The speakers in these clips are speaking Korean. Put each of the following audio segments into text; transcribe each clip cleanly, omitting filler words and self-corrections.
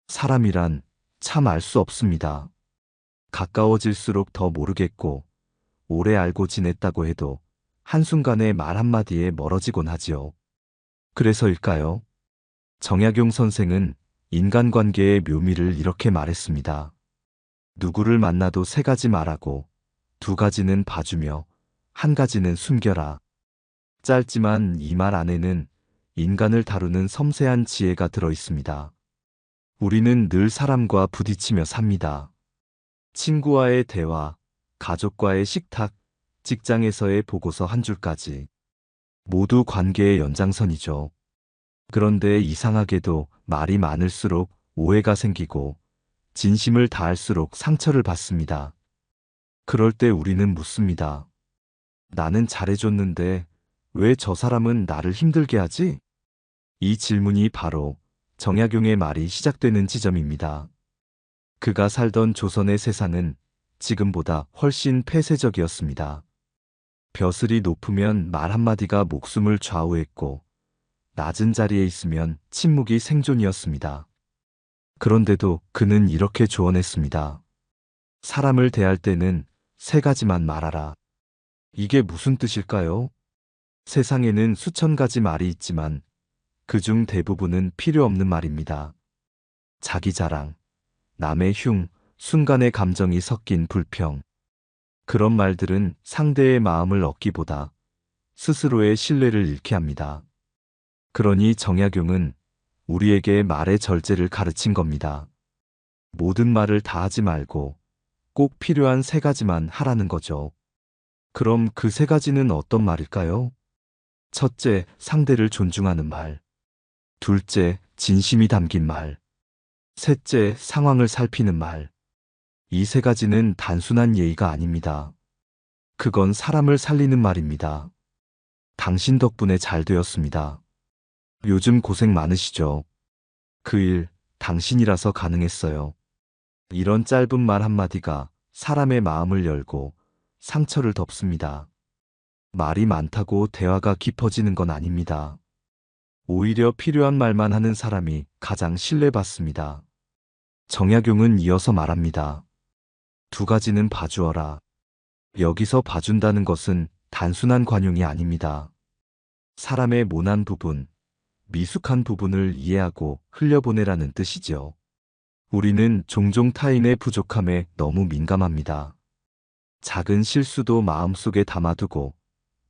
사람이란 참 알 수 없습니다. 가까워질수록 더 모르겠고, 오래 알고 지냈다고 해도 한순간에 말 한마디에 멀어지곤 하지요. 그래서일까요? 정약용 선생은 인간관계의 묘미를 이렇게 말했습니다. 누구를 만나도 세 가지 말하고, 두 가지는 봐주며, 한 가지는 숨겨라. 짧지만 이 말 안에는 인간을 다루는 섬세한 지혜가 들어 있습니다. 우리는 늘 사람과 부딪히며 삽니다. 친구와의 대화, 가족과의 식탁, 직장에서의 보고서 한 줄까지. 모두 관계의 연장선이죠. 그런데 이상하게도 말이 많을수록 오해가 생기고 진심을 다할수록 상처를 받습니다. 그럴 때 우리는 묻습니다. 나는 잘해줬는데 왜 저 사람은 나를 힘들게 하지? 이 질문이 바로 정약용의 말이 시작되는 지점입니다. 그가 살던 조선의 세상은 지금보다 훨씬 폐쇄적이었습니다. 벼슬이 높으면 말 한마디가 목숨을 좌우했고, 낮은 자리에 있으면 침묵이 생존이었습니다. 그런데도 그는 이렇게 조언했습니다. 사람을 대할 때는 세 가지만 말하라. 이게 무슨 뜻일까요? 세상에는 수천 가지 말이 있지만 그중 대부분은 필요 없는 말입니다. 자기 자랑, 남의 흉, 순간의 감정이 섞인 불평. 그런 말들은 상대의 마음을 얻기보다 스스로의 신뢰를 잃게 합니다. 그러니 정약용은 우리에게 말의 절제를 가르친 겁니다. 모든 말을 다 하지 말고 꼭 필요한 세 가지만 하라는 거죠. 그럼 그 세 가지는 어떤 말일까요? 첫째, 상대를 존중하는 말. 둘째, 진심이 담긴 말. 셋째, 상황을 살피는 말. 이 세 가지는 단순한 예의가 아닙니다. 그건 사람을 살리는 말입니다. 당신 덕분에 잘 되었습니다. 요즘 고생 많으시죠? 그 일, 당신이라서 가능했어요. 이런 짧은 말 한마디가 사람의 마음을 열고 상처를 덮습니다. 말이 많다고 대화가 깊어지는 건 아닙니다. 오히려 필요한 말만 하는 사람이 가장 신뢰받습니다. 정약용은 이어서 말합니다. 두 가지는 봐주어라. 여기서 봐준다는 것은 단순한 관용이 아닙니다. 사람의 모난 부분, 미숙한 부분을 이해하고 흘려보내라는 뜻이죠. 우리는 종종 타인의 부족함에 너무 민감합니다. 작은 실수도 마음속에 담아두고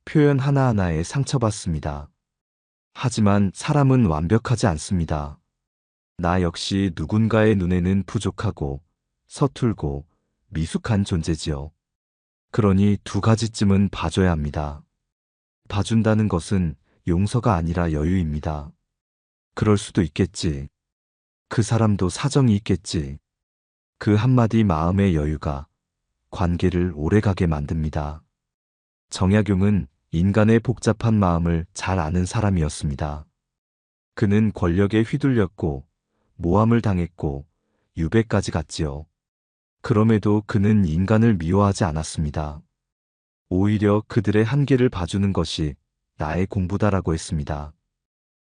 표현 하나하나에 상처받습니다. 하지만 사람은 완벽하지 않습니다. 나 역시 누군가의 눈에는 부족하고 서툴고 미숙한 존재지요. 그러니 두 가지쯤은 봐줘야 합니다. 봐준다는 것은 용서가 아니라 여유입니다. 그럴 수도 있겠지. 그 사람도 사정이 있겠지. 그 한마디 마음의 여유가 관계를 오래가게 만듭니다. 정약용은 인간의 복잡한 마음을 잘 아는 사람이었습니다. 그는 권력에 휘둘렸고 모함을 당했고 유배까지 갔지요. 그럼에도 그는 인간을 미워하지 않았습니다. 오히려 그들의 한계를 봐주는 것이 나의 공부다라고 했습니다.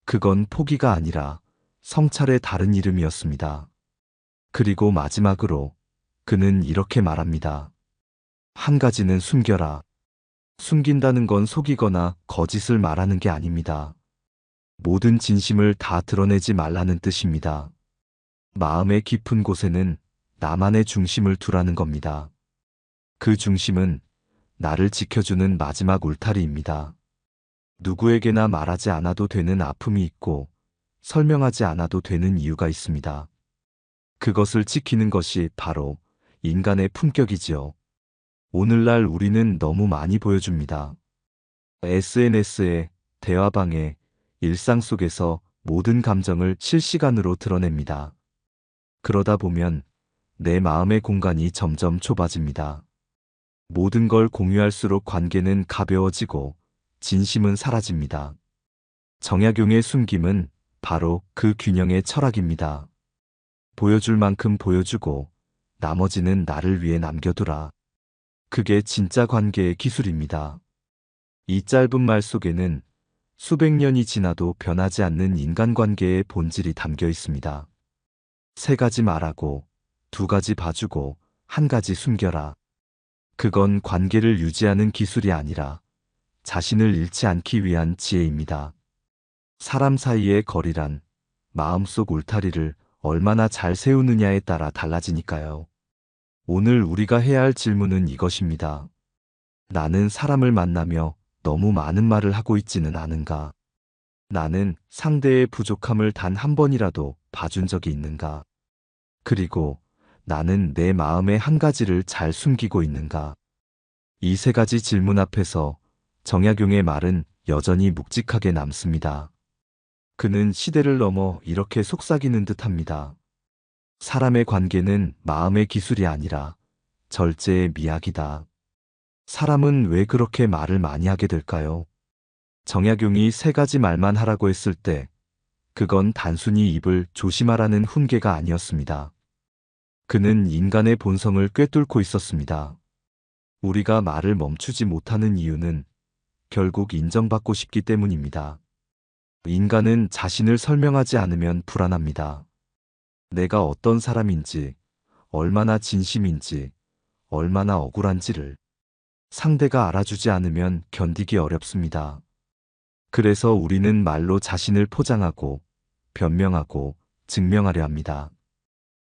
그건 포기가 아니라 성찰의 다른 이름이었습니다. 그리고 마지막으로 그는 이렇게 말합니다. 한 가지는 숨겨라. 숨긴다는 건 속이거나 거짓을 말하는 게 아닙니다. 모든 진심을 다 드러내지 말라는 뜻입니다. 마음의 깊은 곳에는 나만의 중심을 두라는 겁니다. 그 중심은 나를 지켜주는 마지막 울타리입니다. 누구에게나 말하지 않아도 되는 아픔이 있고 설명하지 않아도 되는 이유가 있습니다. 그것을 지키는 것이 바로 인간의 품격이지요. 오늘날 우리는 너무 많이 보여줍니다. SNS에, 대화방에, 일상 속에서 모든 감정을 실시간으로 드러냅니다. 그러다 보면 내 마음의 공간이 점점 좁아집니다. 모든 걸 공유할수록 관계는 가벼워지고 진심은 사라집니다. 정약용의 숨김은 바로 그 균형의 철학입니다. 보여줄 만큼 보여주고 나머지는 나를 위해 남겨두라. 그게 진짜 관계의 기술입니다. 이 짧은 말 속에는 수백 년이 지나도 변하지 않는 인간관계의 본질이 담겨 있습니다. 세 가지 말하고, 두 가지 봐주고, 한 가지 숨겨라. 그건 관계를 유지하는 기술이 아니라 자신을 잃지 않기 위한 지혜입니다. 사람 사이의 거리란 마음속 울타리를 얼마나 잘 세우느냐에 따라 달라지니까요. 오늘 우리가 해야 할 질문은 이것입니다. 나는 사람을 만나며 너무 많은 말을 하고 있지는 않은가? 나는 상대의 부족함을 단 한 번이라도 봐준 적이 있는가? 그리고 나는 내 마음의 한 가지를 잘 숨기고 있는가? 이 세 가지 질문 앞에서 정약용의 말은 여전히 묵직하게 남습니다. 그는 시대를 넘어 이렇게 속삭이는 듯합니다. 사람의 관계는 마음의 기술이 아니라 절제의 미학이다. 사람은 왜 그렇게 말을 많이 하게 될까요? 정약용이 세 가지 말만 하라고 했을 때 그건 단순히 입을 조심하라는 훈계가 아니었습니다. 그는 인간의 본성을 꿰뚫고 있었습니다. 우리가 말을 멈추지 못하는 이유는 결국 인정받고 싶기 때문입니다. 인간은 자신을 설명하지 않으면 불안합니다. 내가 어떤 사람인지, 얼마나 진심인지, 얼마나 억울한지를 상대가 알아주지 않으면 견디기 어렵습니다. 그래서 우리는 말로 자신을 포장하고, 변명하고, 증명하려 합니다.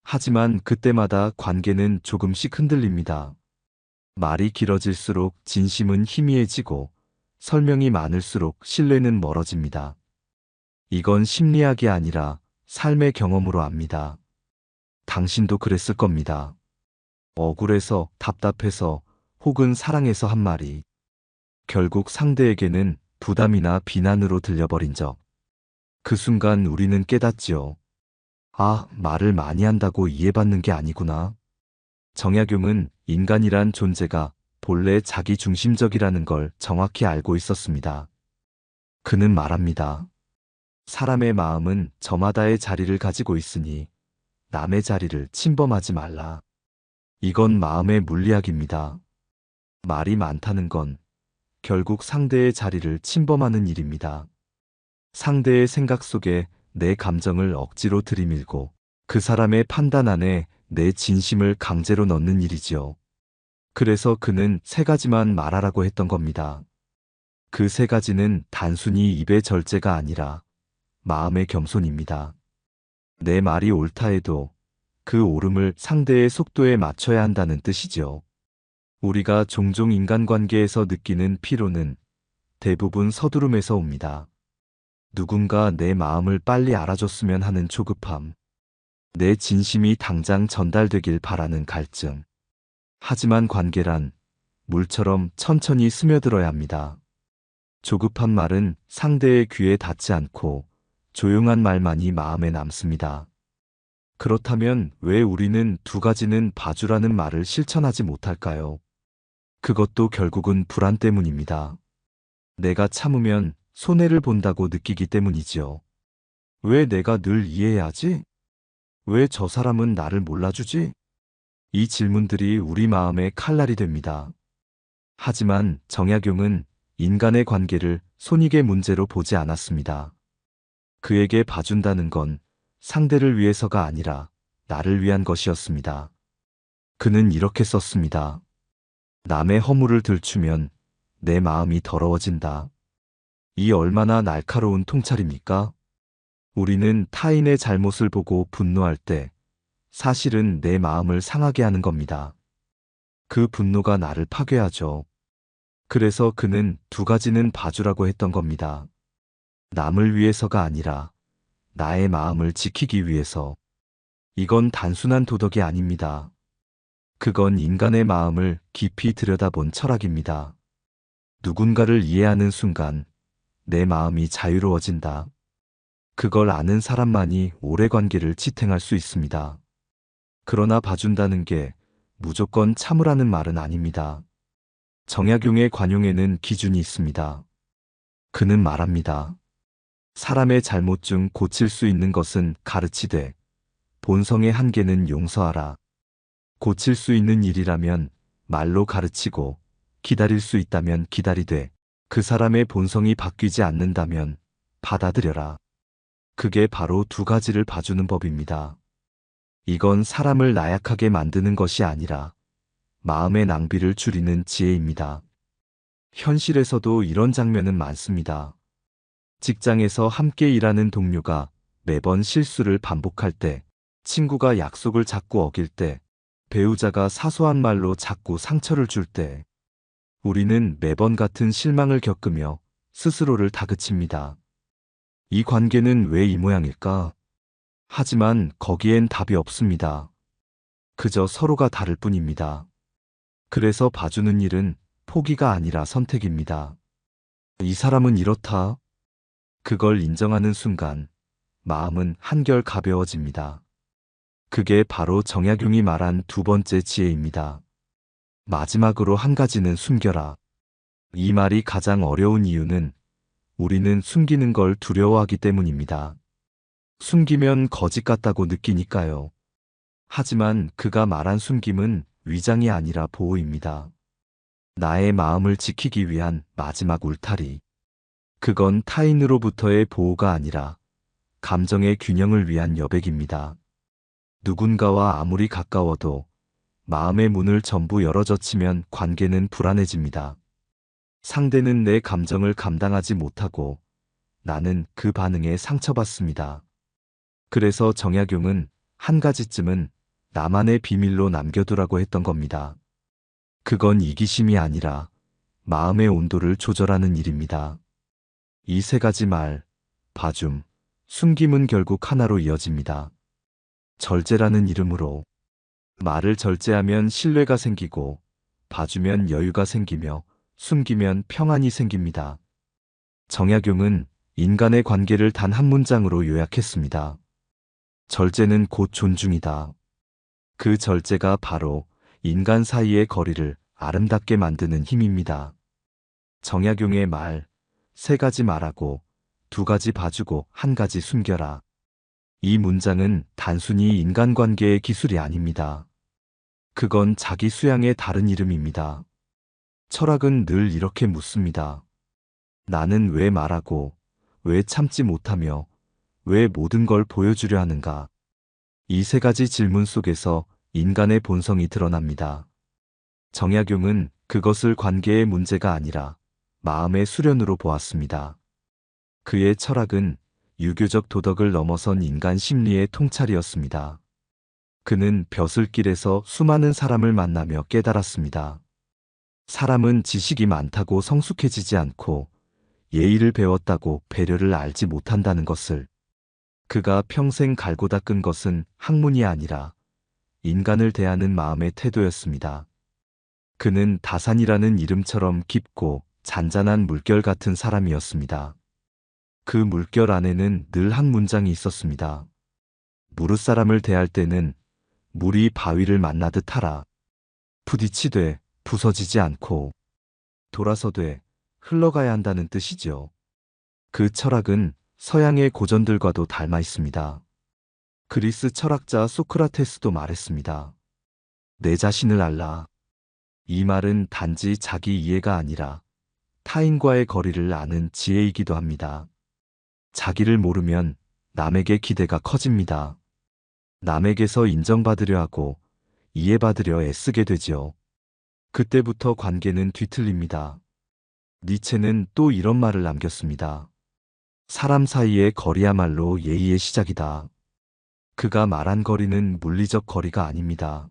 하지만 그때마다 관계는 조금씩 흔들립니다. 말이 길어질수록 진심은 희미해지고, 설명이 많을수록 신뢰는 멀어집니다. 이건 심리학이 아니라 삶의 경험으로 압니다. 당신도 그랬을 겁니다. 억울해서, 답답해서, 혹은 사랑해서 한 말이 결국 상대에게는 부담이나 비난으로 들려버린 적. 그 순간 우리는 깨닫지요. 아, 말을 많이 한다고 이해받는 게 아니구나. 정약용은 인간이란 존재가 본래 자기중심적이라는 걸 정확히 알고 있었습니다. 그는 말합니다. 사람의 마음은 저마다의 자리를 가지고 있으니 남의 자리를 침범하지 말라. 이건 마음의 물리학입니다. 말이 많다는 건 결국 상대의 자리를 침범하는 일입니다. 상대의 생각 속에 내 감정을 억지로 들이밀고 그 사람의 판단 안에 내 진심을 강제로 넣는 일이지요. 그래서 그는 세 가지만 말하라고 했던 겁니다. 그 세 가지는 단순히 입의 절제가 아니라 마음의 겸손입니다. 내 말이 옳다 해도 그 옳음을 상대의 속도에 맞춰야 한다는 뜻이죠. 우리가 종종 인간관계에서 느끼는 피로는 대부분 서두름에서 옵니다. 누군가 내 마음을 빨리 알아줬으면 하는 조급함, 내 진심이 당장 전달되길 바라는 갈증. 하지만 관계란 물처럼 천천히 스며들어야 합니다. 조급한 말은 상대의 귀에 닿지 않고 조용한 말만이 마음에 남습니다. 그렇다면 왜 우리는 두 가지는 봐주라는 말을 실천하지 못할까요? 그것도 결국은 불안 때문입니다. 내가 참으면 손해를 본다고 느끼기 때문이지요. 왜 내가 늘 이해해야지? 왜 저 사람은 나를 몰라주지? 이 질문들이 우리 마음의 칼날이 됩니다. 하지만 정약용은 인간의 관계를 손익의 문제로 보지 않았습니다. 그에게 봐준다는 건 상대를 위해서가 아니라 나를 위한 것이었습니다. 그는 이렇게 썼습니다. 남의 허물을 들추면 내 마음이 더러워진다. 이 얼마나 날카로운 통찰입니까? 우리는 타인의 잘못을 보고 분노할 때 사실은 내 마음을 상하게 하는 겁니다. 그 분노가 나를 파괴하죠. 그래서 그는 두 가지는 봐주라고 했던 겁니다. 남을 위해서가 아니라 나의 마음을 지키기 위해서. 이건 단순한 도덕이 아닙니다. 그건 인간의 마음을 깊이 들여다본 철학입니다. 누군가를 이해하는 순간 내 마음이 자유로워진다. 그걸 아는 사람만이 오래 관계를 지탱할 수 있습니다. 그러나 봐준다는 게 무조건 참으라는 말은 아닙니다. 정약용의 관용에는 기준이 있습니다. 그는 말합니다. 사람의 잘못 중 고칠 수 있는 것은 가르치되 본성의 한계는 용서하라. 고칠 수 있는 일이라면 말로 가르치고 기다릴 수 있다면 기다리되 그 사람의 본성이 바뀌지 않는다면 받아들여라. 그게 바로 두 가지를 봐주는 법입니다. 이건 사람을 나약하게 만드는 것이 아니라 마음의 낭비를 줄이는 지혜입니다. 현실에서도 이런 장면은 많습니다. 직장에서 함께 일하는 동료가 매번 실수를 반복할 때, 친구가 약속을 자꾸 어길 때, 배우자가 사소한 말로 자꾸 상처를 줄 때, 우리는 매번 같은 실망을 겪으며 스스로를 다그칩니다. 이 관계는 왜 이 모양일까? 하지만 거기엔 답이 없습니다. 그저 서로가 다를 뿐입니다. 그래서 봐주는 일은 포기가 아니라 선택입니다. 이 사람은 이렇다. 그걸 인정하는 순간 마음은 한결 가벼워집니다. 그게 바로 정약용이 말한 두 번째 지혜입니다. 마지막으로 한 가지는 숨겨라. 이 말이 가장 어려운 이유는 우리는 숨기는 걸 두려워하기 때문입니다. 숨기면 거짓 같다고 느끼니까요. 하지만 그가 말한 숨김은 위장이 아니라 보호입니다. 나의 마음을 지키기 위한 마지막 울타리. 그건 타인으로부터의 보호가 아니라 감정의 균형을 위한 여백입니다. 누군가와 아무리 가까워도 마음의 문을 전부 열어젖히면 관계는 불안해집니다. 상대는 내 감정을 감당하지 못하고 나는 그 반응에 상처받습니다. 그래서 정약용은 한 가지쯤은 나만의 비밀로 남겨두라고 했던 겁니다. 그건 이기심이 아니라 마음의 온도를 조절하는 일입니다. 이 세 가지 말, 봐줌, 숨김은 결국 하나로 이어집니다. 절제라는 이름으로 말을 절제하면 신뢰가 생기고 봐주면 여유가 생기며 숨기면 평안이 생깁니다. 정약용은 인간의 관계를 단 한 문장으로 요약했습니다. 절제는 곧 존중이다. 그 절제가 바로 인간 사이의 거리를 아름답게 만드는 힘입니다. 정약용의 말, 세 가지 말하고 두 가지 봐주고 한 가지 숨겨라. 이 문장은 단순히 인간관계의 기술이 아닙니다. 그건 자기 수양의 다른 이름입니다. 철학은 늘 이렇게 묻습니다. 나는 왜 말하고, 왜 참지 못하며, 왜 모든 걸 보여주려 하는가? 이 세 가지 질문 속에서 인간의 본성이 드러납니다. 정약용은 그것을 관계의 문제가 아니라 마음의 수련으로 보았습니다. 그의 철학은 유교적 도덕을 넘어선 인간 심리의 통찰이었습니다. 그는 벼슬길에서 수많은 사람을 만나며 깨달았습니다. 사람은 지식이 많다고 성숙해지지 않고 예의를 배웠다고 배려를 알지 못한다는 것을. 그가 평생 갈고 닦은 것은 학문이 아니라 인간을 대하는 마음의 태도였습니다. 그는 다산이라는 이름처럼 깊고 잔잔한 물결 같은 사람이었습니다. 그 물결 안에는 늘 한 문장이 있었습니다. 무릇사람을 대할 때는 물이 바위를 만나듯 하라. 부딪히되 부서지지 않고 돌아서되 흘러가야 한다는 뜻이죠. 그 철학은 서양의 고전들과도 닮아 있습니다. 그리스 철학자 소크라테스도 말했습니다. 내 자신을 알라. 이 말은 단지 자기 이해가 아니라 타인과의 거리를 아는 지혜이기도 합니다. 자기를 모르면 남에게 기대가 커집니다. 남에게서 인정받으려 하고 이해받으려 애쓰게 되지요. 그때부터 관계는 뒤틀립니다. 니체는 또 이런 말을 남겼습니다. 사람 사이의 거리야말로 예의의 시작이다. 그가 말한 거리는 물리적 거리가 아닙니다.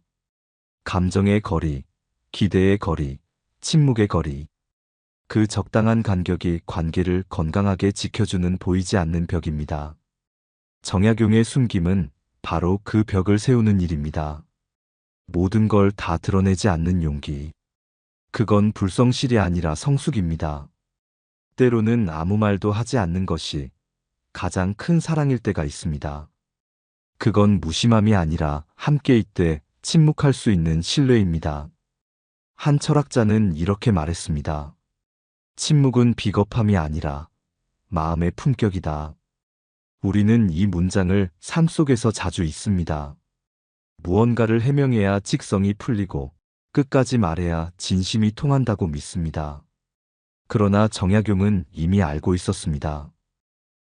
감정의 거리, 기대의 거리, 침묵의 거리. 그 적당한 간격이 관계를 건강하게 지켜주는 보이지 않는 벽입니다. 정약용의 숨김은 바로 그 벽을 세우는 일입니다. 모든 걸 다 드러내지 않는 용기. 그건 불성실이 아니라 성숙입니다. 때로는 아무 말도 하지 않는 것이 가장 큰 사랑일 때가 있습니다. 그건 무심함이 아니라 함께 있되 침묵할 수 있는 신뢰입니다. 한 철학자는 이렇게 말했습니다. 침묵은 비겁함이 아니라 마음의 품격이다. 우리는 이 문장을 삶 속에서 자주 읽습니다. 무언가를 해명해야 직성이 풀리고 끝까지 말해야 진심이 통한다고 믿습니다. 그러나 정약용은 이미 알고 있었습니다.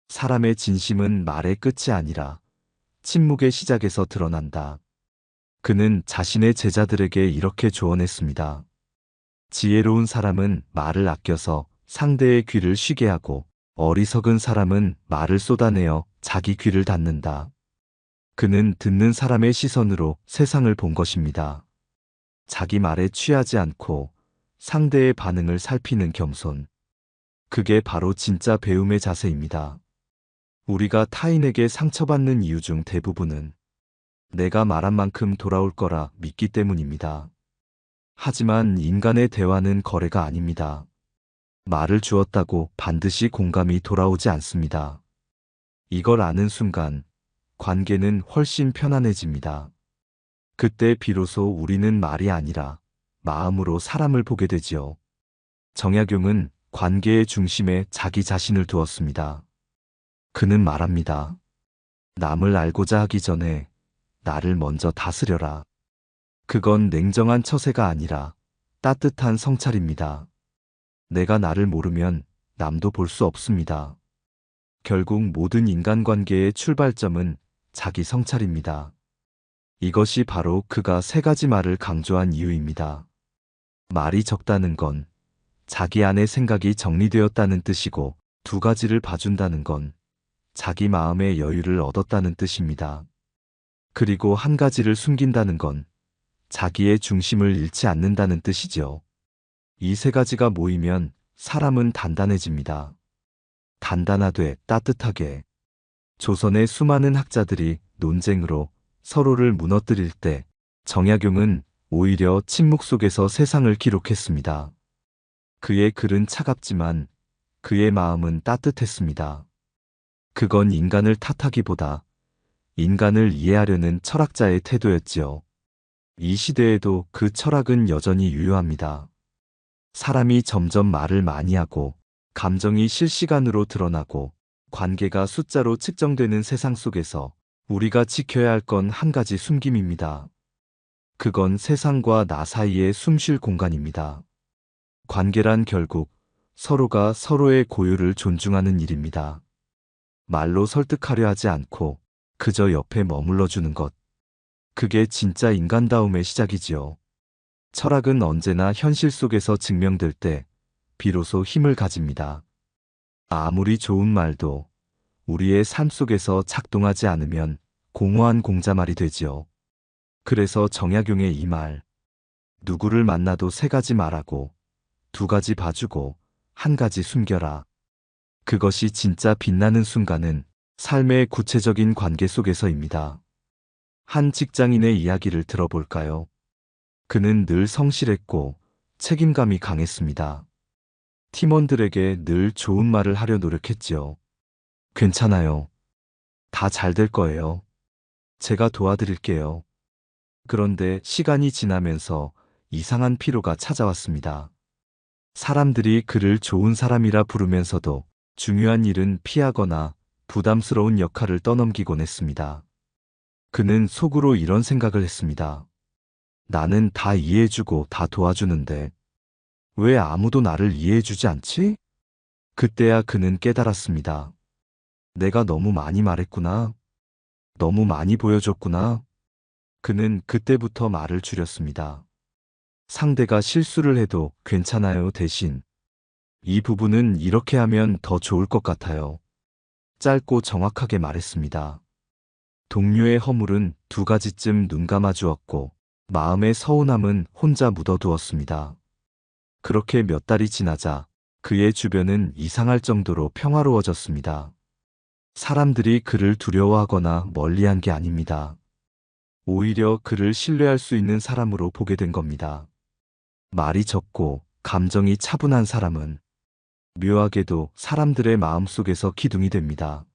사람의 진심은 말의 끝이 아니라 침묵의 시작에서 드러난다. 그는 자신의 제자들에게 이렇게 조언했습니다. 지혜로운 사람은 말을 아껴서 상대의 귀를 쉬게 하고 어리석은 사람은 말을 쏟아내어 자기 귀를 닫는다. 그는 듣는 사람의 시선으로 세상을 본 것입니다. 자기 말에 취하지 않고 상대의 반응을 살피는 겸손. 그게 바로 진짜 배움의 자세입니다. 우리가 타인에게 상처받는 이유 중 대부분은 내가 말한 만큼 돌아올 거라 믿기 때문입니다. 하지만 인간의 대화는 거래가 아닙니다. 말을 주었다고 반드시 공감이 돌아오지 않습니다. 이걸 아는 순간 관계는 훨씬 편안해집니다. 그때 비로소 우리는 말이 아니라 마음으로 사람을 보게 되지요. 정약용은 관계의 중심에 자기 자신을 두었습니다. 그는 말합니다. 남을 알고자 하기 전에 나를 먼저 다스려라. 그건 냉정한 처세가 아니라 따뜻한 성찰입니다. 내가 나를 모르면 남도 볼 수 없습니다. 결국 모든 인간관계의 출발점은 자기 성찰입니다. 이것이 바로 그가 세 가지 말을 강조한 이유입니다. 말이 적다는 건 자기 안의 생각이 정리되었다는 뜻이고, 두 가지를 봐준다는 건 자기 마음의 여유를 얻었다는 뜻입니다. 그리고 한 가지를 숨긴다는 건 자기의 중심을 잃지 않는다는 뜻이죠. 이 세 가지가 모이면 사람은 단단해집니다. 단단하되 따뜻하게. 조선의 수많은 학자들이 논쟁으로 서로를 무너뜨릴 때 정약용은 오히려 침묵 속에서 세상을 기록했습니다. 그의 글은 차갑지만 그의 마음은 따뜻했습니다. 그건 인간을 탓하기보다 인간을 이해하려는 철학자의 태도였지요. 이 시대에도 그 철학은 여전히 유효합니다. 사람이 점점 말을 많이 하고 감정이 실시간으로 드러나고 관계가 숫자로 측정되는 세상 속에서 우리가 지켜야 할 건 한 가지 숨김입니다. 그건 세상과 나 사이의 숨 쉴 공간입니다. 관계란 결국 서로가 서로의 고유를 존중하는 일입니다. 말로 설득하려 하지 않고 그저 옆에 머물러 주는 것. 그게 진짜 인간다움의 시작이지요. 철학은 언제나 현실 속에서 증명될 때 비로소 힘을 가집니다. 아무리 좋은 말도 우리의 삶 속에서 작동하지 않으면 공허한 공자말이 되지요. 그래서 정약용의 이 말, 누구를 만나도 세 가지 말하고 두 가지 봐주고 한 가지 숨겨라. 그것이 진짜 빛나는 순간은 삶의 구체적인 관계 속에서입니다. 한 직장인의 이야기를 들어볼까요? 그는 늘 성실했고 책임감이 강했습니다. 팀원들에게 늘 좋은 말을 하려 노력했지요. 괜찮아요. 다 잘 될 거예요. 제가 도와드릴게요. 그런데 시간이 지나면서 이상한 피로가 찾아왔습니다. 사람들이 그를 좋은 사람이라 부르면서도 중요한 일은 피하거나 부담스러운 역할을 떠넘기곤 했습니다. 그는 속으로 이런 생각을 했습니다. 나는 다 이해해주고 다 도와주는데 왜 아무도 나를 이해해주지 않지? 그때야 그는 깨달았습니다. 내가 너무 많이 말했구나. 너무 많이 보여줬구나. 그는 그때부터 말을 줄였습니다. 상대가 실수를 해도 괜찮아요 대신 이 부분은 이렇게 하면 더 좋을 것 같아요. 짧고 정확하게 말했습니다. 동료의 허물은 두 가지쯤 눈 감아 주었고 마음의 서운함은 혼자 묻어두었습니다. 그렇게 몇 달이 지나자 그의 주변은 이상할 정도로 평화로워졌습니다. 사람들이 그를 두려워하거나 멀리한 게 아닙니다. 오히려 그를 신뢰할 수 있는 사람으로 보게 된 겁니다. 말이 적고 감정이 차분한 사람은 묘하게도 사람들의 마음속에서 기둥이 됩니다.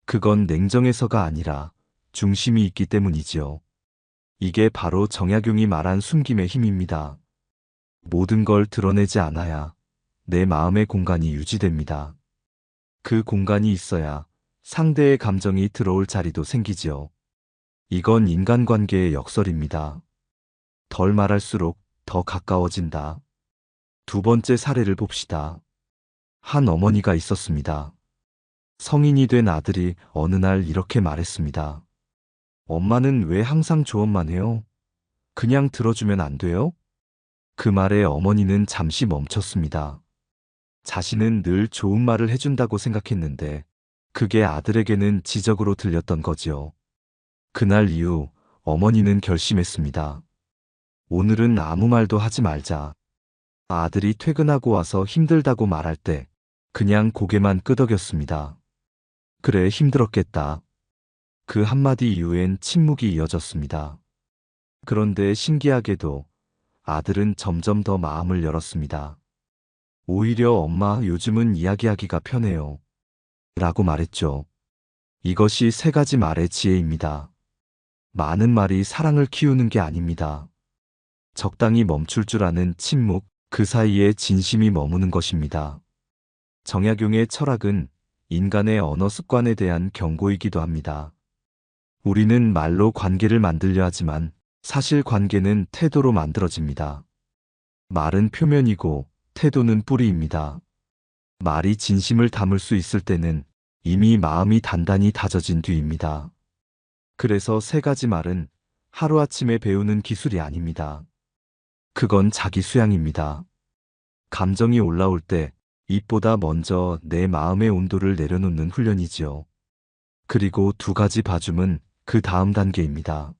그건 냉정해서가 아니라 중심이 있기 때문이지요. 이게 바로 정약용이 말한 숨김의 힘입니다. 모든 걸 드러내지 않아야 내 마음의 공간이 유지됩니다. 그 공간이 있어야 상대의 감정이 들어올 자리도 생기지요. 이건 인간관계의 역설입니다. 덜 말할수록 더 가까워진다. 두 번째 사례를 봅시다. 한 어머니가 있었습니다. 성인이 된 아들이 어느 날 이렇게 말했습니다. 엄마는 왜 항상 조언만 해요? 그냥 들어주면 안 돼요? 그 말에 어머니는 잠시 멈췄습니다. 자신은 늘 좋은 말을 해준다고 생각했는데 그게 아들에게는 지적으로 들렸던 거지요. 그날 이후 어머니는 결심했습니다. 오늘은 아무 말도 하지 말자. 아들이 퇴근하고 와서 힘들다고 말할 때 그냥 고개만 끄덕였습니다. 그래, 힘들었겠다. 그 한마디 이후엔 침묵이 이어졌습니다. 그런데 신기하게도 아들은 점점 더 마음을 열었습니다. 오히려 엄마, 요즘은 이야기하기가 편해요. 라고 말했죠. 이것이 세 가지 말의 지혜입니다. 많은 말이 사랑을 키우는 게 아닙니다. 적당히 멈출 줄 아는 침묵, 그 사이에 진심이 머무는 것입니다. 정약용의 철학은 인간의 언어 습관에 대한 경고이기도 합니다. 우리는 말로 관계를 만들려 하지만 사실 관계는 태도로 만들어집니다. 말은 표면이고 태도는 뿌리입니다. 말이 진심을 담을 수 있을 때는 이미 마음이 단단히 다져진 뒤입니다. 그래서 세 가지 말은 하루아침에 배우는 기술이 아닙니다. 그건 자기 수양입니다. 감정이 올라올 때 입보다 먼저 내 마음의 온도를 내려놓는 훈련이지요. 그리고 두 가지 봐줌은 그 다음 단계입니다.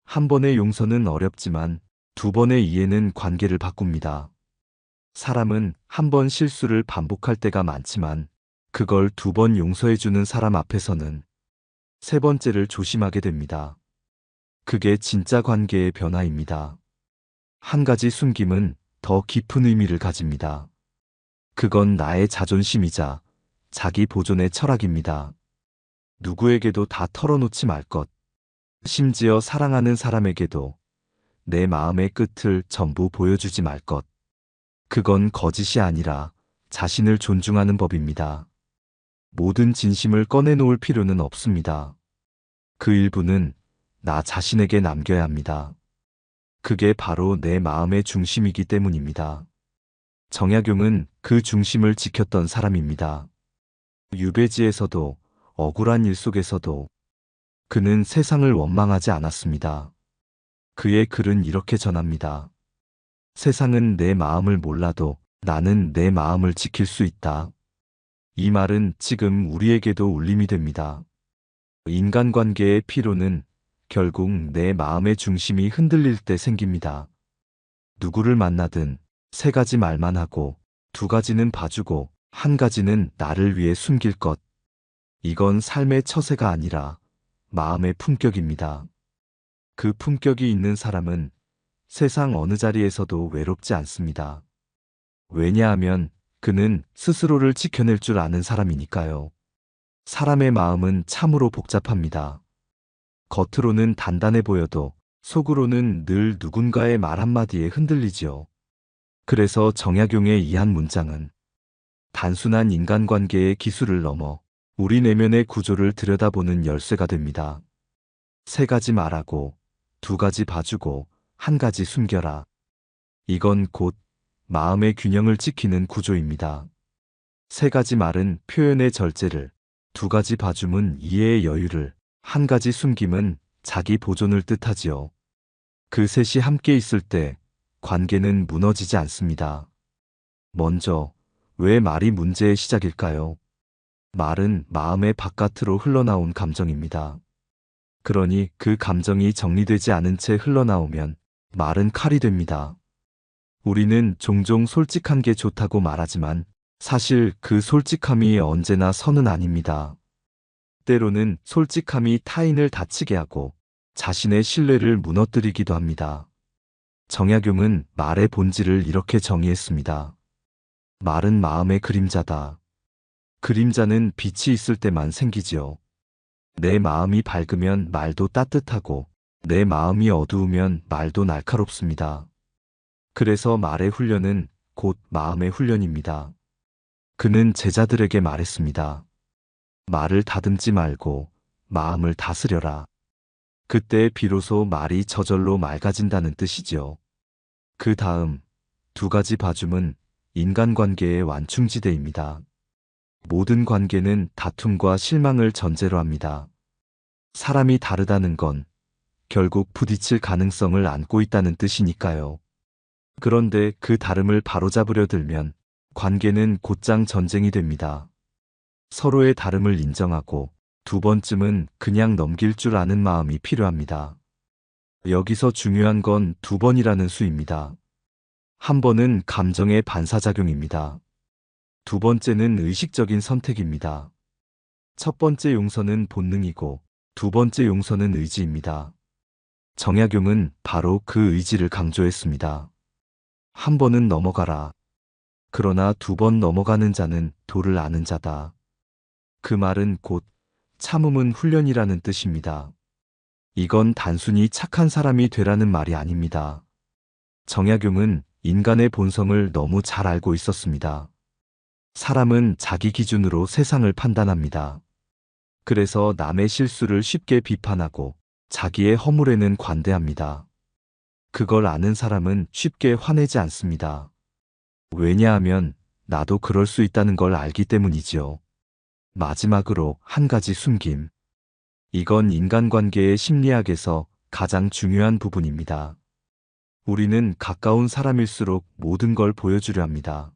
한 번의 용서는 어렵지만 두 번의 이해는 관계를 바꿉니다. 사람은 한 번 실수를 반복할 때가 많지만 그걸 두 번 용서해주는 사람 앞에서는 세 번째를 조심하게 됩니다. 그게 진짜 관계의 변화입니다. 한 가지 숨김은 더 깊은 의미를 가집니다. 그건 나의 자존심이자 자기 보존의 철학입니다. 누구에게도 다 털어놓지 말 것. 심지어 사랑하는 사람에게도 내 마음의 끝을 전부 보여주지 말 것. 그건 거짓이 아니라 자신을 존중하는 법입니다. 모든 진심을 꺼내놓을 필요는 없습니다. 그 일부는 나 자신에게 남겨야 합니다. 그게 바로 내 마음의 중심이기 때문입니다. 정약용은 그 중심을 지켰던 사람입니다. 유배지에서도 억울한 일 속에서도 그는 세상을 원망하지 않았습니다. 그의 글은 이렇게 전합니다. 세상은 내 마음을 몰라도 나는 내 마음을 지킬 수 있다. 이 말은 지금 우리에게도 울림이 됩니다. 인간관계의 피로는 결국 내 마음의 중심이 흔들릴 때 생깁니다. 누구를 만나든 세 가지 말만 하고 두 가지는 봐주고 한 가지는 나를 위해 숨길 것. 이건 삶의 처세가 아니라 마음의 품격입니다. 그 품격이 있는 사람은 세상 어느 자리에서도 외롭지 않습니다. 왜냐하면 그는 스스로를 지켜낼 줄 아는 사람이니까요. 사람의 마음은 참으로 복잡합니다. 겉으로는 단단해 보여도 속으로는 늘 누군가의 말 한마디에 흔들리지요. 그래서 정약용의 이 한 문장은 단순한 인간관계의 기술을 넘어 우리 내면의 구조를 들여다보는 열쇠가 됩니다. 세 가지 말하고 두 가지 봐주고 한 가지 숨겨라. 이건 곧 마음의 균형을 지키는 구조입니다. 세 가지 말은 표현의 절제를, 두 가지 봐줌은 이해의 여유를, 한 가지 숨김은 자기 보존을 뜻하지요. 그 셋이 함께 있을 때 관계는 무너지지 않습니다. 먼저, 왜 말이 문제의 시작일까요? 말은 마음의 바깥으로 흘러나온 감정입니다. 그러니 그 감정이 정리되지 않은 채 흘러나오면 말은 칼이 됩니다. 우리는 종종 솔직한 게 좋다고 말하지만 사실 그 솔직함이 언제나 선은 아닙니다. 때로는 솔직함이 타인을 다치게 하고 자신의 신뢰를 무너뜨리기도 합니다. 정약용은 말의 본질을 이렇게 정의했습니다. 말은 마음의 그림자다. 그림자는 빛이 있을 때만 생기지요. 내 마음이 밝으면 말도 따뜻하고 내 마음이 어두우면 말도 날카롭습니다. 그래서 말의 훈련은 곧 마음의 훈련입니다. 그는 제자들에게 말했습니다. 말을 다듬지 말고 마음을 다스려라. 그때 비로소 말이 저절로 맑아진다는 뜻이지요. 그 다음 두 가지 봐줌은 인간관계의 완충지대입니다. 모든 관계는 다툼과 실망을 전제로 합니다. 사람이 다르다는 건 결국 부딪힐 가능성을 안고 있다는 뜻이니까요. 그런데 그 다름을 바로잡으려 들면 관계는 곧장 전쟁이 됩니다. 서로의 다름을 인정하고 두 번쯤은 그냥 넘길 줄 아는 마음이 필요합니다. 여기서 중요한 건 두 번이라는 수입니다. 한 번은 감정의 반사작용입니다. 두 번째는 의식적인 선택입니다. 첫 번째 용서는 본능이고 두 번째 용서는 의지입니다. 정약용은 바로 그 의지를 강조했습니다. 한 번은 넘어가라. 그러나 두 번 넘어가는 자는 도를 아는 자다. 그 말은 곧 참음은 훈련이라는 뜻입니다. 이건 단순히 착한 사람이 되라는 말이 아닙니다. 정약용은 인간의 본성을 너무 잘 알고 있었습니다. 사람은 자기 기준으로 세상을 판단합니다. 그래서 남의 실수를 쉽게 비판하고 자기의 허물에는 관대합니다. 그걸 아는 사람은 쉽게 화내지 않습니다. 왜냐하면 나도 그럴 수 있다는 걸 알기 때문이지요. 마지막으로 한 가지 숨김. 이건 인간관계의 심리학에서 가장 중요한 부분입니다. 우리는 가까운 사람일수록 모든 걸 보여주려 합니다.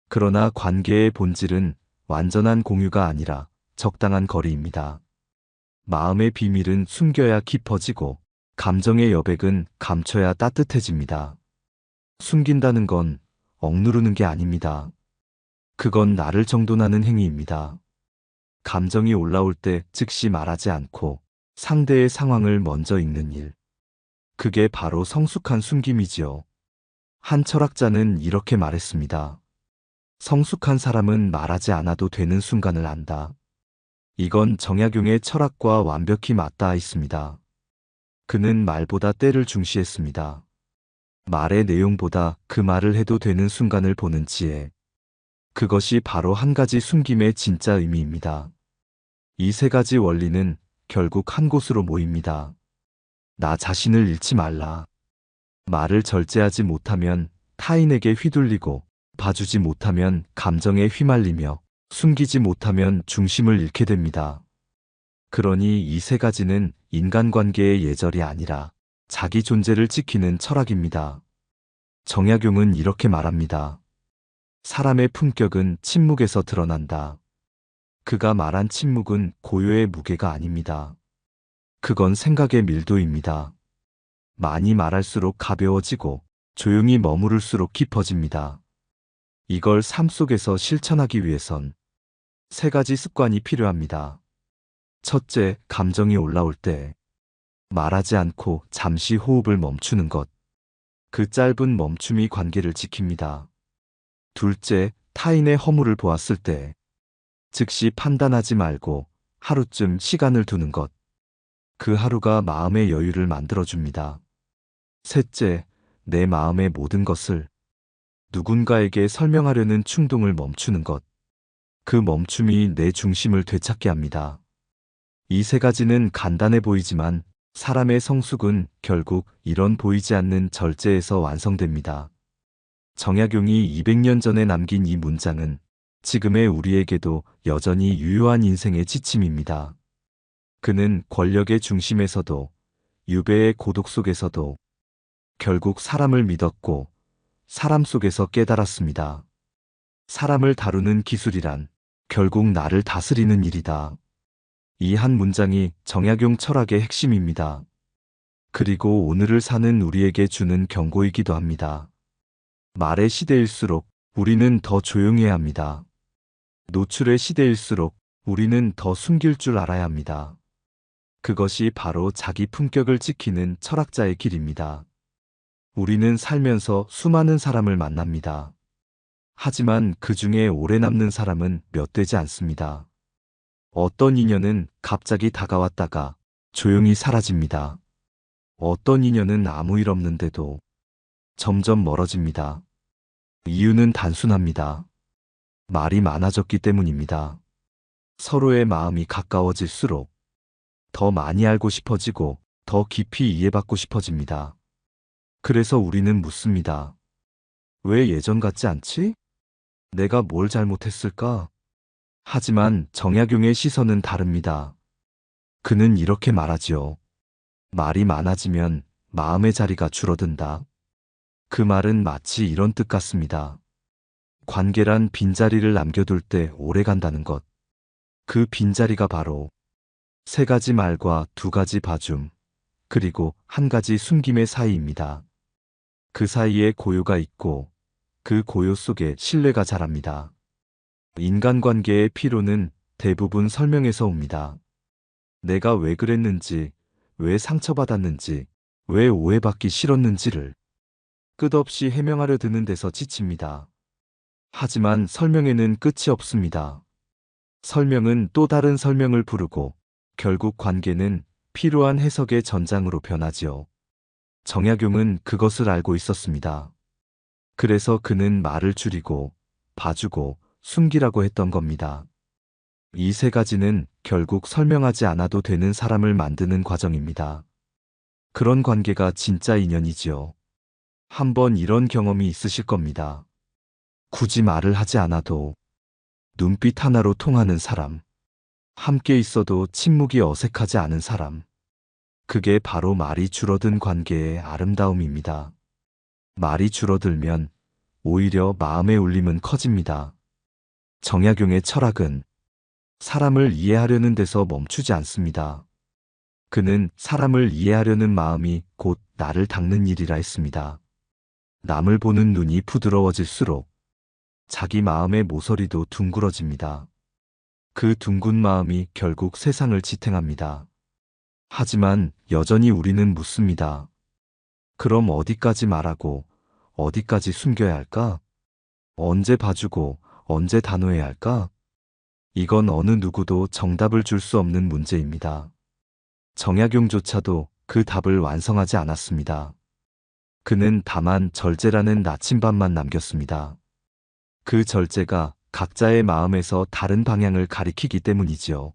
그러나 관계의 본질은 완전한 공유가 아니라 적당한 거리입니다. 마음의 비밀은 숨겨야 깊어지고 감정의 여백은 감춰야 따뜻해집니다. 숨긴다는 건 억누르는 게 아닙니다. 그건 나를 정돈하는 행위입니다. 감정이 올라올 때 즉시 말하지 않고 상대의 상황을 먼저 읽는 일. 그게 바로 성숙한 숨김이지요. 한 철학자는 이렇게 말했습니다. 성숙한 사람은 말하지 않아도 되는 순간을 안다. 이건 정약용의 철학과 완벽히 맞닿아 있습니다. 그는 말보다 때를 중시했습니다. 말의 내용보다 그 말을 해도 되는 순간을 보는 지혜. 그것이 바로 한 가지 숨김의 진짜 의미입니다. 이 세 가지 원리는 결국 한 곳으로 모입니다. 나 자신을 잃지 말라. 말을 절제하지 못하면 타인에게 휘둘리고 봐주지 못하면 감정에 휘말리며 숨기지 못하면 중심을 잃게 됩니다. 그러니 이 세 가지는 인간관계의 예절이 아니라 자기 존재를 지키는 철학입니다. 정약용은 이렇게 말합니다. 사람의 품격은 침묵에서 드러난다. 그가 말한 침묵은 고요의 무게가 아닙니다. 그건 생각의 밀도입니다. 많이 말할수록 가벼워지고 조용히 머무를수록 깊어집니다. 이걸 삶 속에서 실천하기 위해선 세 가지 습관이 필요합니다. 첫째, 감정이 올라올 때 말하지 않고 잠시 호흡을 멈추는 것. 그 짧은 멈춤이 관계를 지킵니다. 둘째, 타인의 허물을 보았을 때 즉시 판단하지 말고 하루쯤 시간을 두는 것. 그 하루가 마음의 여유를 만들어줍니다. 셋째, 내 마음의 모든 것을 누군가에게 설명하려는 충동을 멈추는 것. 그 멈춤이 내 중심을 되찾게 합니다. 이 세 가지는 간단해 보이지만 사람의 성숙은 결국 이런 보이지 않는 절제에서 완성됩니다. 정약용이 200년 전에 남긴 이 문장은 지금의 우리에게도 여전히 유효한 인생의 지침입니다. 그는 권력의 중심에서도 유배의 고독 속에서도 결국 사람을 믿었고 사람 속에서 깨달았습니다. 사람을 다루는 기술이란 결국 나를 다스리는 일이다. 이 한 문장이 정약용 철학의 핵심입니다. 그리고 오늘을 사는 우리에게 주는 경고이기도 합니다. 말의 시대일수록 우리는 더 조용해야 합니다. 노출의 시대일수록 우리는 더 숨길 줄 알아야 합니다. 그것이 바로 자기 품격을 지키는 철학자의 길입니다. 우리는 살면서 수많은 사람을 만납니다. 하지만 그 중에 오래 남는 사람은 몇 되지 않습니다. 어떤 인연은 갑자기 다가왔다가 조용히 사라집니다. 어떤 인연은 아무 일 없는데도 점점 멀어집니다. 이유는 단순합니다. 말이 많아졌기 때문입니다. 서로의 마음이 가까워질수록 더 많이 알고 싶어지고 더 깊이 이해받고 싶어집니다. 그래서 우리는 묻습니다. 왜 예전 같지 않지? 내가 뭘 잘못했을까? 하지만 정약용의 시선은 다릅니다. 그는 이렇게 말하지요. 말이 많아지면 마음의 자리가 줄어든다. 그 말은 마치 이런 뜻 같습니다. 관계란 빈자리를 남겨둘 때 오래 간다는 것. 그 빈자리가 바로 세 가지 말과 두 가지 봐줌, 그리고 한 가지 숨김의 사이입니다. 그 사이에 고요가 있고 그 고요 속에 신뢰가 자랍니다. 인간관계의 피로는 대부분 설명에서 옵니다. 내가 왜 그랬는지, 왜 상처받았는지, 왜 오해받기 싫었는지를 끝없이 해명하려 드는 데서 지칩니다. 하지만 설명에는 끝이 없습니다. 설명은 또 다른 설명을 부르고 결국 관계는 필요한 해석의 전장으로 변하지요. 정약용은 그것을 알고 있었습니다. 그래서 그는 말을 줄이고 봐주고 숨기라고 했던 겁니다. 이 세 가지는 결국 설명하지 않아도 되는 사람을 만드는 과정입니다. 그런 관계가 진짜 인연이지요. 한번 이런 경험이 있으실 겁니다. 굳이 말을 하지 않아도 눈빛 하나로 통하는 사람. 함께 있어도 침묵이 어색하지 않은 사람. 그게 바로 말이 줄어든 관계의 아름다움입니다. 말이 줄어들면 오히려 마음의 울림은 커집니다. 정약용의 철학은 사람을 이해하려는 데서 멈추지 않습니다. 그는 사람을 이해하려는 마음이 곧 나를 닦는 일이라 했습니다. 남을 보는 눈이 부드러워질수록 자기 마음의 모서리도 둥그러집니다. 그 둥근 마음이 결국 세상을 지탱합니다. 하지만 여전히 우리는 묻습니다. 그럼 어디까지 말하고 어디까지 숨겨야 할까? 언제 봐주고 언제 단호해야 할까? 이건 어느 누구도 정답을 줄 수 없는 문제입니다. 정약용조차도 그 답을 완성하지 않았습니다. 그는 다만 절제라는 나침반만 남겼습니다. 그 절제가 각자의 마음에서 다른 방향을 가리키기 때문이지요.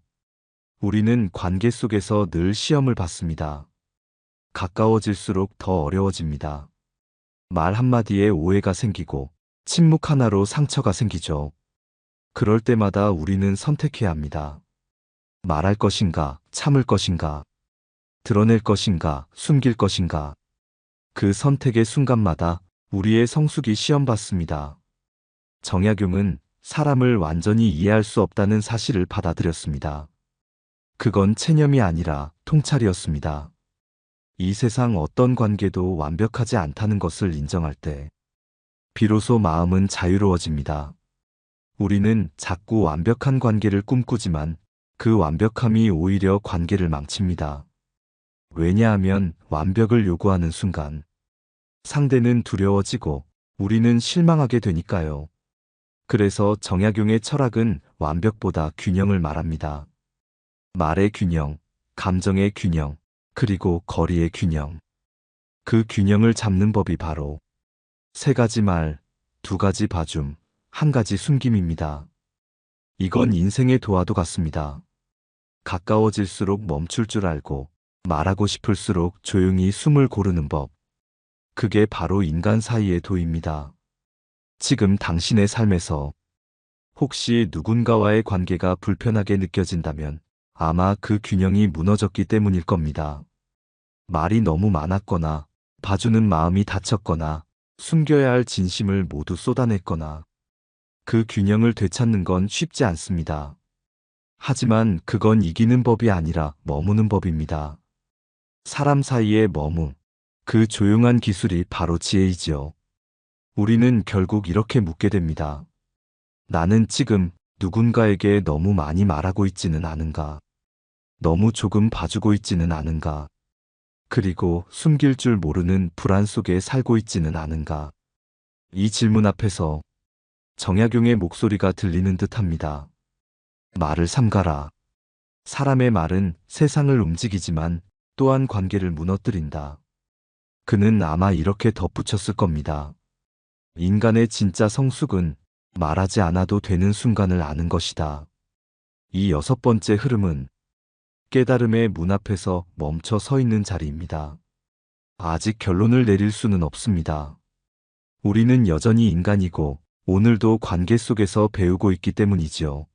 우리는 관계 속에서 늘 시험을 받습니다. 가까워질수록 더 어려워집니다. 말 한마디에 오해가 생기고 침묵 하나로 상처가 생기죠. 그럴 때마다 우리는 선택해야 합니다. 말할 것인가, 참을 것인가, 드러낼 것인가, 숨길 것인가. 그 선택의 순간마다 우리의 성숙이 시험받습니다. 정약용은 사람을 완전히 이해할 수 없다는 사실을 받아들였습니다. 그건 체념이 아니라 통찰이었습니다. 이 세상 어떤 관계도 완벽하지 않다는 것을 인정할 때 비로소 마음은 자유로워집니다. 우리는 자꾸 완벽한 관계를 꿈꾸지만 그 완벽함이 오히려 관계를 망칩니다. 왜냐하면 완벽을 요구하는 순간 상대는 두려워지고 우리는 실망하게 되니까요. 그래서 정약용의 철학은 완벽보다 균형을 말합니다. 말의 균형, 감정의 균형, 그리고 거리의 균형. 그 균형을 잡는 법이 바로 세 가지 말, 두 가지 봐줌, 한 가지 숨김입니다. 이건 인생의 도화도 같습니다. 가까워질수록 멈출 줄 알고 말하고 싶을수록 조용히 숨을 고르는 법. 그게 바로 인간 사이의 도입니다. 지금 당신의 삶에서 혹시 누군가와의 관계가 불편하게 느껴진다면 아마 그 균형이 무너졌기 때문일 겁니다. 말이 너무 많았거나 봐주는 마음이 다쳤거나 숨겨야 할 진심을 모두 쏟아냈거나 그 균형을 되찾는 건 쉽지 않습니다. 하지만 그건 이기는 법이 아니라 머무는 법입니다. 사람 사이의 머무, 그 조용한 기술이 바로 지혜이지요. 우리는 결국 이렇게 묻게 됩니다. 나는 지금 누군가에게 너무 많이 말하고 있지는 않은가? 너무 조금 봐주고 있지는 않은가? 그리고 숨길 줄 모르는 불안 속에 살고 있지는 않은가? 이 질문 앞에서 정약용의 목소리가 들리는 듯합니다. 말을 삼가라. 사람의 말은 세상을 움직이지만 또한 관계를 무너뜨린다. 그는 아마 이렇게 덧붙였을 겁니다. 인간의 진짜 성숙은 말하지 않아도 되는 순간을 아는 것이다. 이 여섯 번째 흐름은 깨달음의 문 앞에서 멈춰 서 있는 자리입니다. 아직 결론을 내릴 수는 없습니다. 우리는 여전히 인간이고 오늘도 관계 속에서 배우고 있기 때문이지요.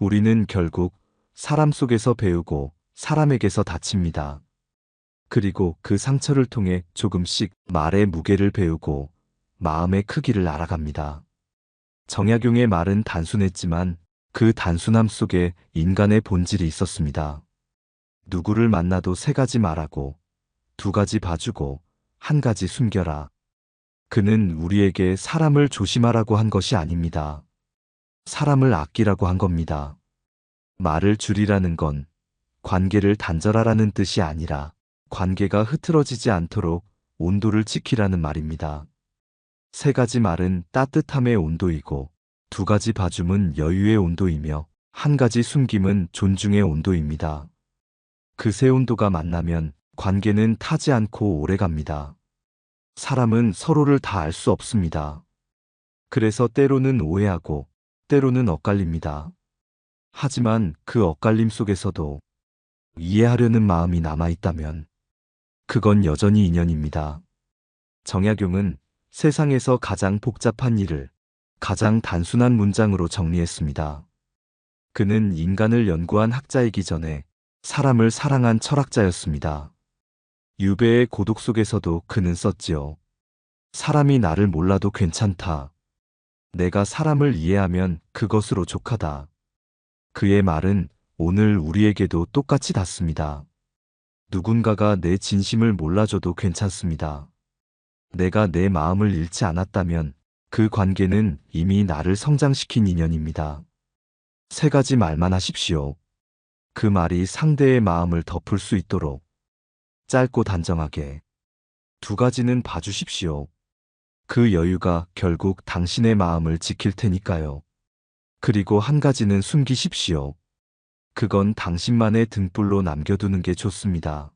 우리는 결국 사람 속에서 배우고 사람에게서 다칩니다. 그리고 그 상처를 통해 조금씩 말의 무게를 배우고 마음의 크기를 알아갑니다. 정약용의 말은 단순했지만 그 단순함 속에 인간의 본질이 있었습니다. 누구를 만나도 세 가지 말하고, 두 가지 봐주고, 한 가지 숨겨라. 그는 우리에게 사람을 조심하라고 한 것이 아닙니다. 사람을 아끼라고 한 겁니다. 말을 줄이라는 건 관계를 단절하라는 뜻이 아니라 관계가 흐트러지지 않도록 온도를 지키라는 말입니다. 세 가지 말은 따뜻함의 온도이고, 두 가지 봐줌은 여유의 온도이며, 한 가지 숨김은 존중의 온도입니다. 그 세 온도가 만나면 관계는 타지 않고 오래갑니다. 사람은 서로를 다 알 수 없습니다. 그래서 때로는 오해하고, 때로는 엇갈립니다. 하지만 그 엇갈림 속에서도 이해하려는 마음이 남아있다면 그건 여전히 인연입니다. 정약용은 세상에서 가장 복잡한 일을 가장 단순한 문장으로 정리했습니다. 그는 인간을 연구한 학자이기 전에 사람을 사랑한 철학자였습니다. 유배의 고독 속에서도 그는 썼지요. 사람이 나를 몰라도 괜찮다. 내가 사람을 이해하면 그것으로 족하다. 그의 말은 오늘 우리에게도 똑같이 닿습니다. 누군가가 내 진심을 몰라줘도 괜찮습니다. 내가 내 마음을 잃지 않았다면 그 관계는 이미 나를 성장시킨 인연입니다. 세 가지 말만 하십시오. 그 말이 상대의 마음을 덮을 수 있도록 짧고 단정하게. 두 가지는 봐주십시오. 그 여유가 결국 당신의 마음을 지킬 테니까요. 그리고 한 가지는 숨기십시오. 그건 당신만의 등불로 남겨두는 게 좋습니다.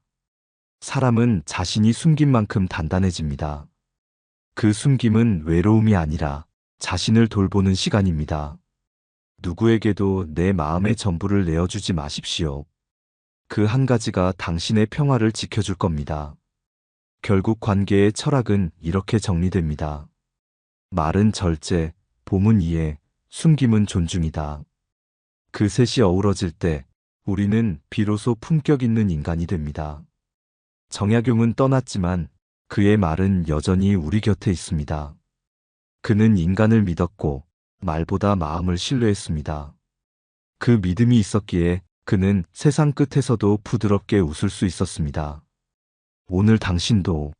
사람은 자신이 숨긴 만큼 단단해집니다. 그 숨김은 외로움이 아니라 자신을 돌보는 시간입니다. 누구에게도 내 마음의 전부를 내어주지 마십시오. 그 한 가지가 당신의 평화를 지켜줄 겁니다. 결국 관계의 철학은 이렇게 정리됩니다. 말은 절제, 봄은 이해, 숨김은 존중이다. 그 셋이 어우러질 때 우리는 비로소 품격 있는 인간이 됩니다. 정약용은 떠났지만 그의 말은 여전히 우리 곁에 있습니다. 그는 인간을 믿었고 말보다 마음을 신뢰했습니다. 그 믿음이 있었기에 그는 세상 끝에서도 부드럽게 웃을 수 있었습니다. 오늘 당신도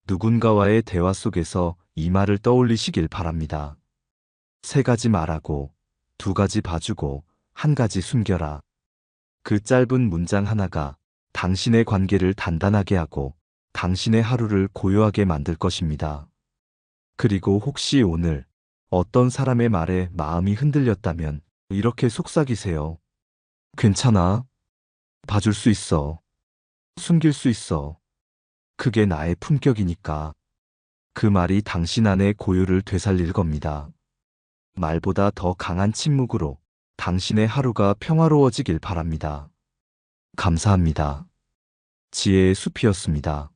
누군가와의 대화 속에서 이 말을 떠올리시길 바랍니다. 세 가지 말하고, 두 가지 봐주고, 한 가지 숨겨라. 그 짧은 문장 하나가 당신의 관계를 단단하게 하고 당신의 하루를 고요하게 만들 것입니다. 그리고 혹시 오늘 어떤 사람의 말에 마음이 흔들렸다면 이렇게 속삭이세요. 괜찮아. 봐줄 수 있어. 숨길 수 있어. 그게 나의 품격이니까. 그 말이 당신 안의 고요를 되살릴 겁니다. 말보다 더 강한 침묵으로 당신의 하루가 평화로워지길 바랍니다. 감사합니다. 지혜의 숲이었습니다.